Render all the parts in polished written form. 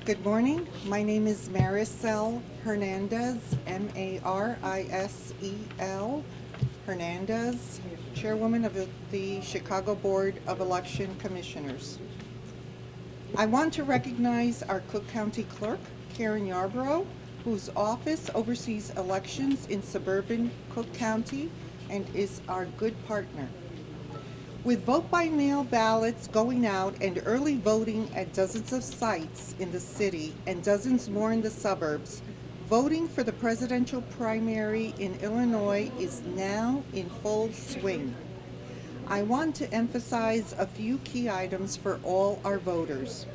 Good morning. My name is Marisel Hernandez, Marisel Hernandez, Chairwoman of the Chicago Board of Election Commissioners. I want to recognize our Cook County Clerk, Karen Yarbrough, whose office oversees elections in suburban Cook County and is our good partner. With vote-by-mail ballots going out and early voting at dozens of sites in the city and dozens more in the suburbs, voting for the presidential primary in Illinois is now in full swing. I want to emphasize a few key items for all our voters.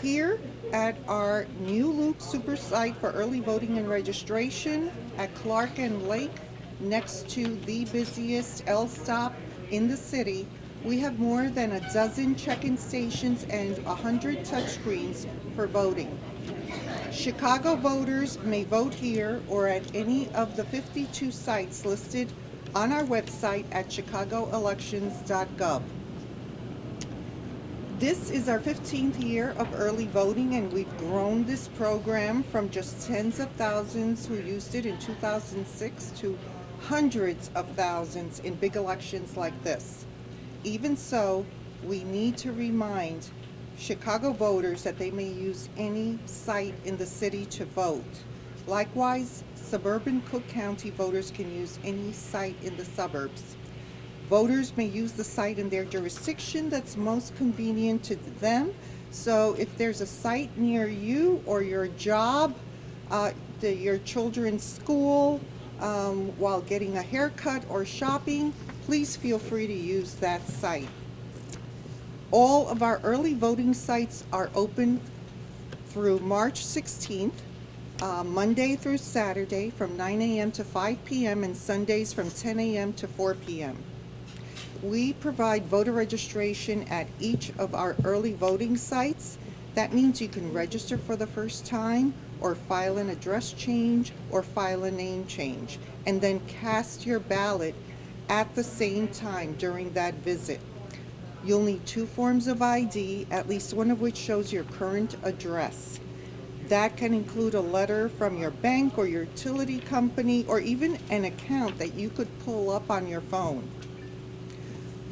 Here at our new Loop Supersite for early voting and registration at Clark and Lake, next to the busiest L stop in the city, we have more than a dozen check-in stations and 100 touchscreens for voting. Chicago voters may vote here or at any of the 52 sites listed on our website at chicagoelections.gov. This is our 15th year of early voting, and we've grown this program from just tens of thousands who used it in 2006 to hundreds of thousands in big elections like this. Even so, we need to remind Chicago voters that they may use any site in the city to vote. Likewise, suburban Cook County voters can use any site in the suburbs. Voters may use the site in their jurisdiction that's most convenient to them. So if there's a site near you or your job, your children's school, while getting a haircut or shopping, please feel free to use that site. All of our early voting sites are open through March 16th, Monday through Saturday from 9 a.m. to 5 p.m. and Sundays from 10 a.m. to 4 p.m. We provide voter registration at each of our early voting sites. That means you can register for the first time or file an address change or file a name change, and then cast your ballot at the same time during that visit. You'll need 2 forms of ID, at least one of which shows your current address. That can include a letter from your bank or your utility company, or even an account that you could pull up on your phone.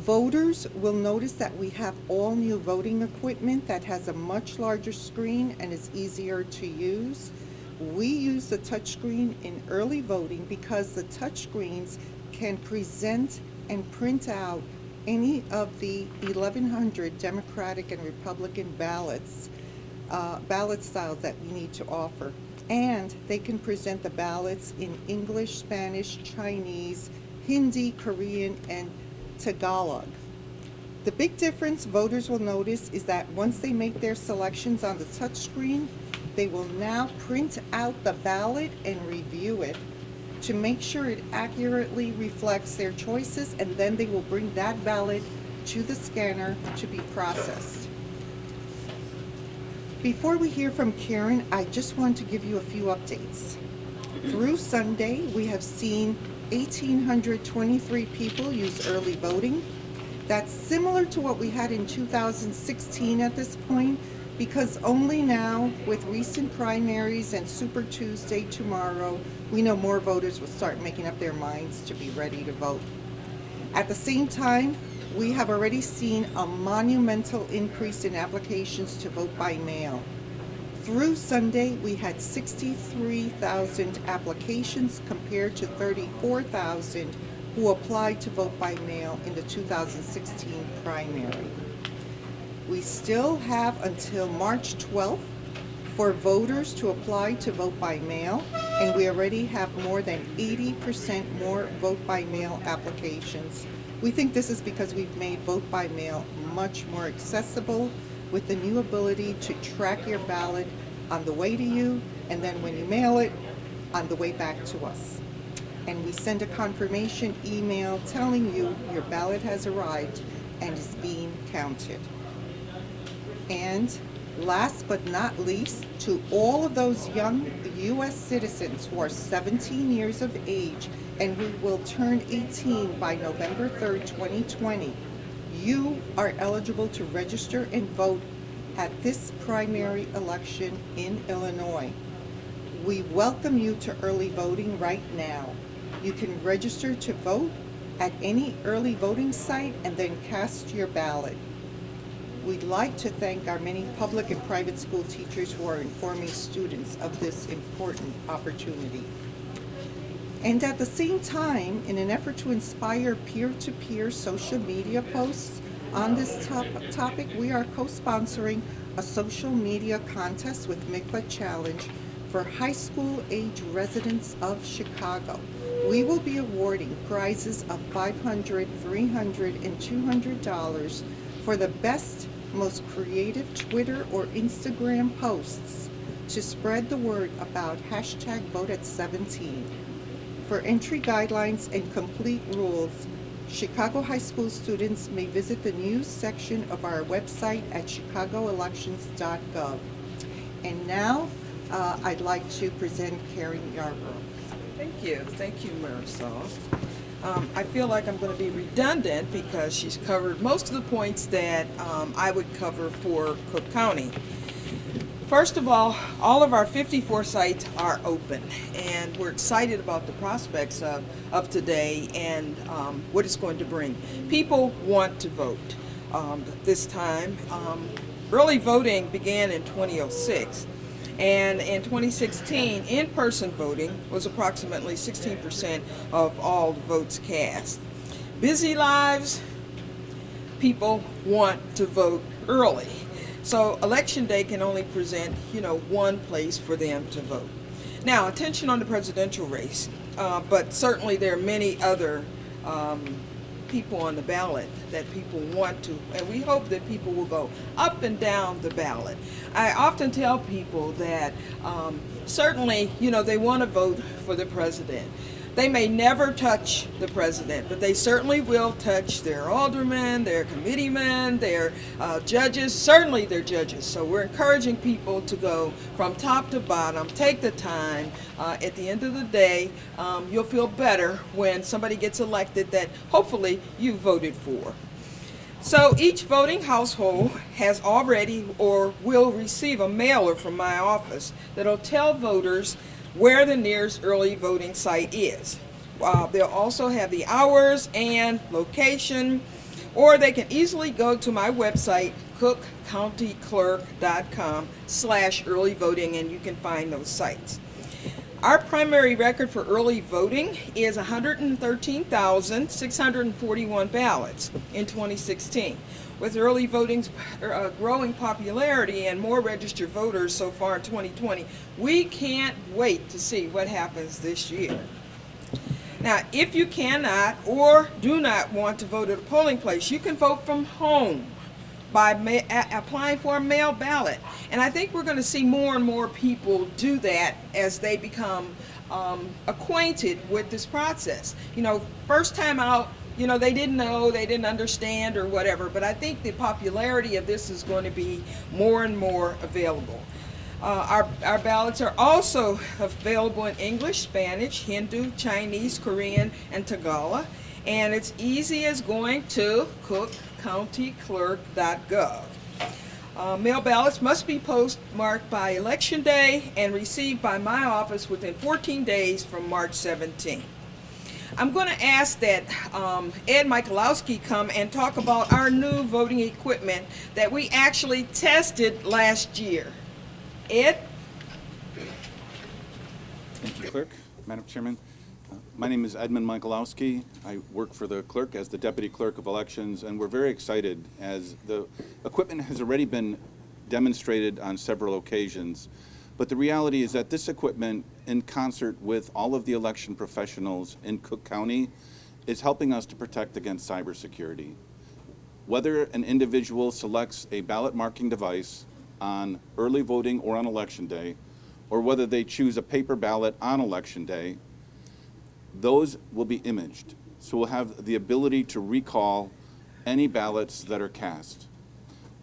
Voters will notice that we have all new voting equipment that has a much larger screen and is easier to use. We use the touchscreen in early voting because the touchscreens can present and print out any of the 1,100 Democratic and Republican ballot styles that we need to offer. And they can present the ballots in English, Spanish, Chinese, Hindi, Korean, and Tagalog. The big difference voters will notice is that once they make their selections on the touchscreen, they will now print out the ballot and review it to make sure it accurately reflects their choices, and then they will bring that ballot to the scanner to be processed. Before we hear from Karen, I just want to give you a few updates. Through Sunday, we have seen 1,823 people use early voting. That's similar to what we had in 2016 at this point, because only now, with recent primaries and Super Tuesday tomorrow, we know more voters will start making up their minds to be ready to vote. At the same time, we have already seen a monumental increase in applications to vote by mail. Through Sunday, we had 63,000 applications compared to 34,000 who applied to vote by mail in the 2016 primary. We still have until March 12th for voters to apply to vote by mail, and we already have more than 80% more vote by mail applications. We think this is because we've made vote by mail much more accessible, with the new ability to track your ballot on the way to you, and then when you mail it, on the way back to us. And we send a confirmation email telling you your ballot has arrived and is being counted. And last but not least, to all of those young U.S. citizens who are 17 years of age and who will turn 18 by November 3rd, 2020, you are eligible to register and vote at this primary election in Illinois. We welcome you to early voting right now. You can register to vote at any early voting site and then cast your ballot. We'd like to thank our many public and private school teachers who are informing students of this important opportunity. And at the same time, in an effort to inspire peer-to-peer social media posts on this topic, we are co-sponsoring a social media contest with Mikva Challenge for high school age residents of Chicago. We will be awarding prizes of $500, $300, and $200 for the best, most creative Twitter or Instagram posts to spread the word about hashtag Vote at 17. For entry guidelines and complete rules, Chicago high school students may visit the news section of our website at chicagoelections.gov. And now, I'd like to present Karen Yarbrough. Thank you, Marisol. I feel like I'm going to be redundant because she's covered most of the points that I would cover for Cook County. First of all of our 54 sites are open, and we're excited about the prospects of today and what it's going to bring. People want to vote this time. Early voting began in 2006, and in 2016, in-person voting was approximately 16% of all the votes cast. Busy lives, people want to vote early. So Election Day can only present, one place for them to vote. Now, attention on the presidential race, but certainly there are many other people on the ballot that people want to, and we hope that people will go up and down the ballot. I often tell people that certainly, they want to vote for the president. They may never touch the president, but they certainly will touch their aldermen, their committeemen, their judges, certainly their judges. So we're encouraging people to go from top to bottom, take the time. At the end of the day, you'll feel better when somebody gets elected that hopefully you voted for. So each voting household has already or will receive a mailer from my office that'll tell voters where the nearest early voting site is. They'll also have the hours and location, or they can easily go to my website, cookcountyclerk.com/early voting, and you can find those sites. Our primary record for early voting is 113,641 ballots in 2016. With early voting's growing popularity and more registered voters so far in 2020, we can't wait to see what happens this year. Now, if you cannot or do not want to vote at a polling place, you can vote from home by applying for a mail ballot. And I think we're going to see more and more people do that as they become acquainted with this process. First time out, they didn't know, they didn't understand or whatever, but I think the popularity of this is going to be more and more available. Our ballots are also available in English, Spanish, Hindu, Chinese, Korean, and Tagalog, and it's easy as going to cookcountyclerk.gov. Mail ballots must be postmarked by Election Day and received by my office within 14 days from March 17. I'm going to ask that Ed Michalowski come and talk about our new voting equipment that we actually tested last year. Ed? Thank you, Clerk. Madam Chairman, my name is Edmund Michalowski. I work for the clerk as the Deputy Clerk of Elections, and we're very excited as the equipment has already been demonstrated on several occasions. But the reality is that this equipment, in concert with all of the election professionals in Cook County, is helping us to protect against cybersecurity. Whether an individual selects a ballot marking device on early voting or on Election Day, or whether they choose a paper ballot on Election Day, those will be imaged. So we'll have the ability to recall any ballots that are cast.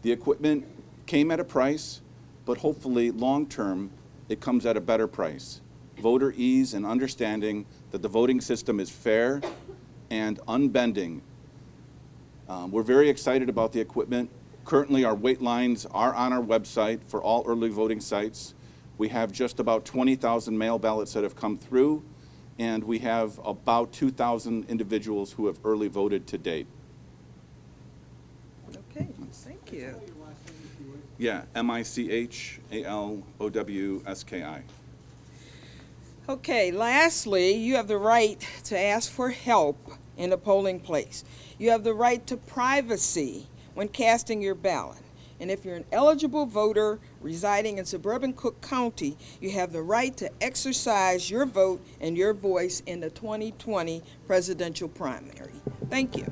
The equipment came at a price, but hopefully long-term it comes at a better price. Voter ease and understanding that the voting system is fair and unbending. We're very excited about the equipment. Currently, our wait lines are on our website for all early voting sites. We have just about 20,000 mail ballots that have come through, and we have about 2,000 individuals who have early voted to date. Okay, thank you. Yeah, MICHALOWSKI. Okay, lastly, you have the right to ask for help in a polling place. You have the right to privacy when casting your ballot. And if you're an eligible voter residing in suburban Cook County, you have the right to exercise your vote and your voice in the 2020 presidential primary. Thank you.